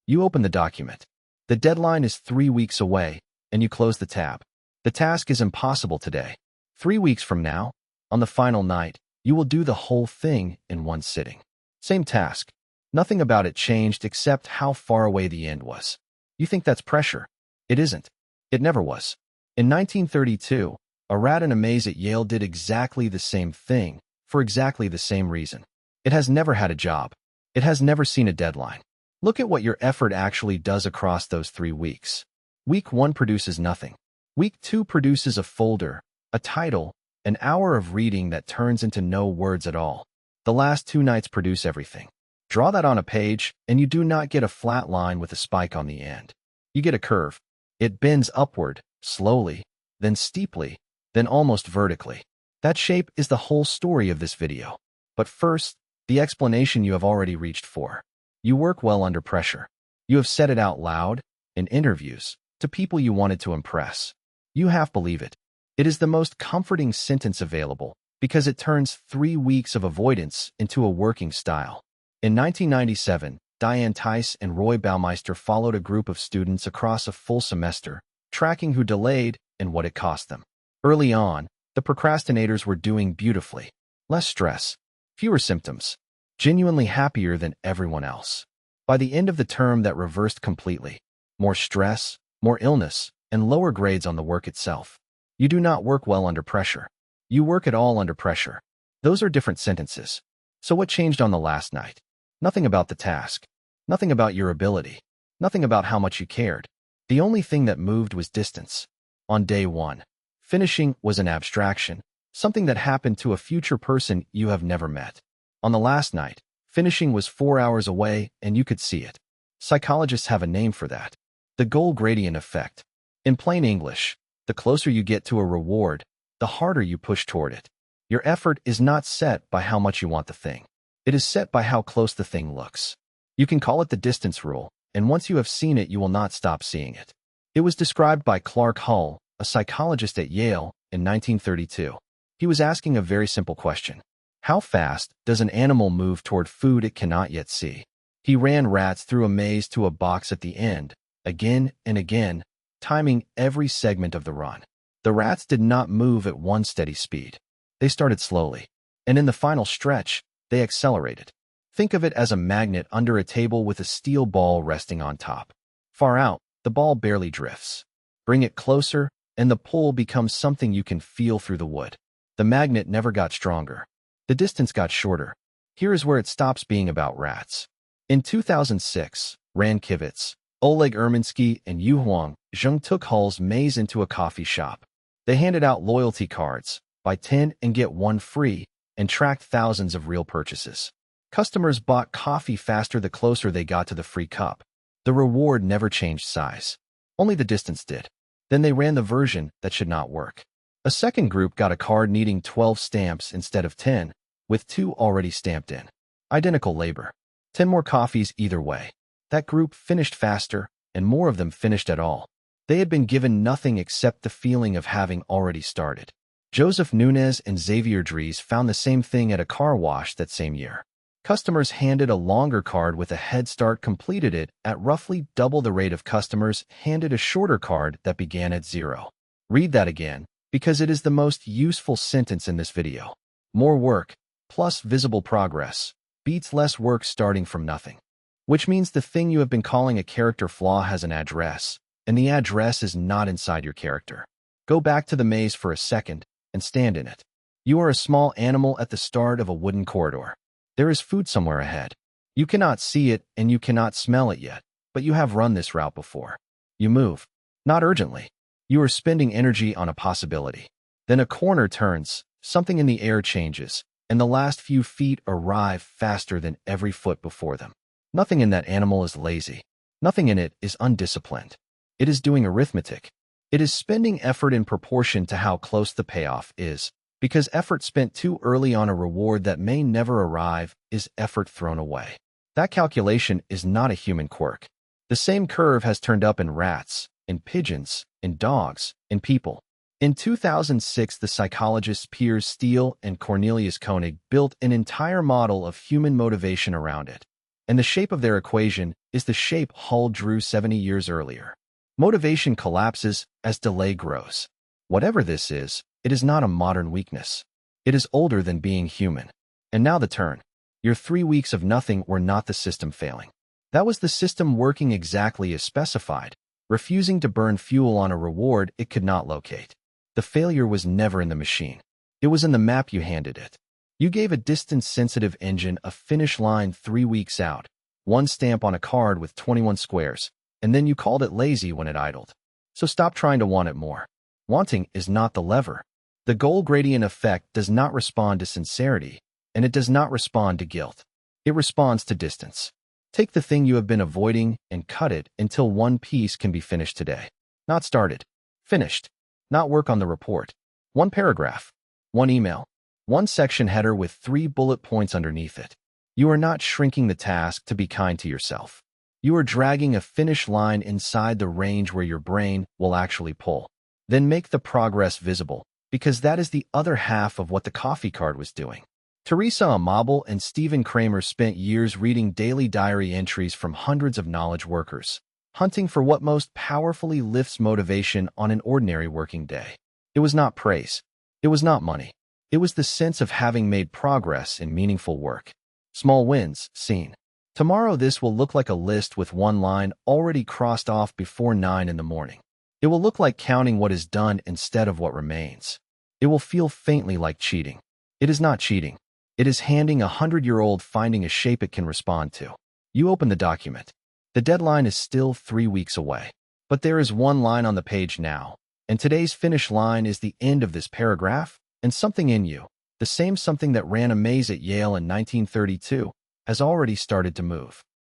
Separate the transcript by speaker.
Speaker 1: You open the document. The deadline is 3 weeks away, and you close the tab. The task is impossible today. 3 weeks from now, on the final night, you will do the whole thing in one sitting. Same task. Nothing about it changed except how far away the end was. You think that's pressure. It isn't. It never was. In 1932, a rat in a maze at Yale did exactly the same thing, for exactly the same reason. It has never had a job. It has never seen a deadline. Look at what your effort actually does across those 3 weeks. Week 1 produces nothing. Week 2 produces a folder, a title, an hour of reading that turns into no words at all. The last 2 nights produce everything. Draw that on a page, and you do not get a flat line with a spike on the end. You get a curve. It bends upward, slowly, then steeply, then almost vertically. That shape is the whole story of this video. But first, the explanation you have already reached for. You work well under pressure. You have said it out loud, in interviews, to people you wanted to impress. You half believe it. It is the most comforting sentence available, because it turns 3 weeks of avoidance into a working style. In 1997, Diane Tice and Roy Baumeister followed a group of students across a full semester, tracking who delayed and what it cost them. Early on, the procrastinators were doing beautifully. Less stress, fewer symptoms, genuinely happier than everyone else. By the end of the term, that reversed completely. More stress, more illness, and lower grades on the work itself. You do not work well under pressure. You work at all under pressure. Those are different sentences. So what changed on the last night? Nothing about the task. Nothing about your ability. Nothing about how much you cared. The only thing that moved was distance. On day 1, finishing was an abstraction, something that happened to a future person you have never met. On the last night, finishing was 4 hours away and you could see it. Psychologists have a name for that. The goal gradient effect. In plain English, the closer you get to a reward, the harder you push toward it. Your effort is not set by how much you want the thing. It is set by how close the thing looks. You can call it the distance rule, and once you have seen it, you will not stop seeing it. It was described by Clark Hull, a psychologist at Yale, in 1932. He was asking a very simple question. How fast does an animal move toward food it cannot yet see? He ran rats through a maze to a box at the end, again and again, timing every segment of the run. The rats did not move at one steady speed. They started slowly, and in the final stretch, they accelerated. Think of it as a magnet under a table with a steel ball resting on top. Far out, the ball barely drifts. Bring it closer, and the pull becomes something you can feel through the wood. The magnet never got stronger. The distance got shorter. Here is where it stops being about rats. In 2006, Ran Kivetz, Oleg Erminsky, and Yu Huang Zheng took Hull's maze into a coffee shop. They handed out loyalty cards, buy 10 and get 1 free, and tracked thousands of real purchases. Customers bought coffee faster the closer they got to the free cup. The reward never changed size. Only the distance did. Then they ran the version that should not work. A second group got a card needing 12 stamps instead of 10, with 2 already stamped in. Identical labor. 10 more coffees either way. That group finished faster, and more of them finished at all. They had been given nothing except the feeling of having already started. Joseph Nunez and Xavier Dries found the same thing at a car wash that same year. Customers handed a longer card with a head start completed it at roughly double the rate of customers handed a shorter card that began at 0. Read that again, because it is the most useful sentence in this video. More work, plus visible progress, beats less work starting from nothing. Which means the thing you have been calling a character flaw has an address, and the address is not inside your character. Go back to the maze for a second and stand in it. You are a small animal at the start of a wooden corridor. There is food somewhere ahead. You cannot see it and you cannot smell it yet, but you have run this route before. You move. Not urgently. You are spending energy on a possibility. Then a corner turns, something in the air changes, and the last few feet arrive faster than every foot before them. Nothing in that animal is lazy. Nothing in it is undisciplined. It is doing arithmetic. It is spending effort in proportion to how close the payoff is, because effort spent too early on a reward that may never arrive is effort thrown away. That calculation is not a human quirk. The same curve has turned up in rats, in pigeons, in dogs, in people. In 2006, the psychologists Piers Steele and Cornelius Koenig built an entire model of human motivation around it. And the shape of their equation is the shape Hull drew 70 years earlier. Motivation collapses as delay grows. Whatever this is, it is not a modern weakness. It is older than being human. And now the turn. Your 3 weeks of nothing were not the system failing. That was the system working exactly as specified, refusing to burn fuel on a reward it could not locate. The failure was never in the machine. It was in the map you handed it. You gave a distance-sensitive engine a finish line 3 weeks out, one stamp on a card with 21 squares, and then you called it lazy when it idled. So stop trying to want it more. Wanting is not the lever. The goal gradient effect does not respond to sincerity, and it does not respond to guilt. It responds to distance. Take the thing you have been avoiding and cut it until one piece can be finished today. Not started. Finished. Not work on the report. One paragraph. One email. One section header with 3 bullet points underneath it. You are not shrinking the task to be kind to yourself. You are dragging a finish line inside the range where your brain will actually pull. Then make the progress visible, because that is the other half of what the coffee card was doing. Teresa Amabile and Stephen Kramer spent years reading daily diary entries from hundreds of knowledge workers, hunting for what most powerfully lifts motivation on an ordinary working day. It was not praise. It was not money. It was the sense of having made progress in meaningful work. Small wins, seen. Tomorrow this will look like a list with one line already crossed off before 9 in the morning. It will look like counting what is done instead of what remains. It will feel faintly like cheating. It is not cheating. It is handing a 100-year-old finding a shape it can respond to. You open the document. The deadline is still 3 weeks away. But there is one line on the page now, and today's finish line is the end of this paragraph, and something in you, the same something that ran a maze at Yale in 1932, has already started to move.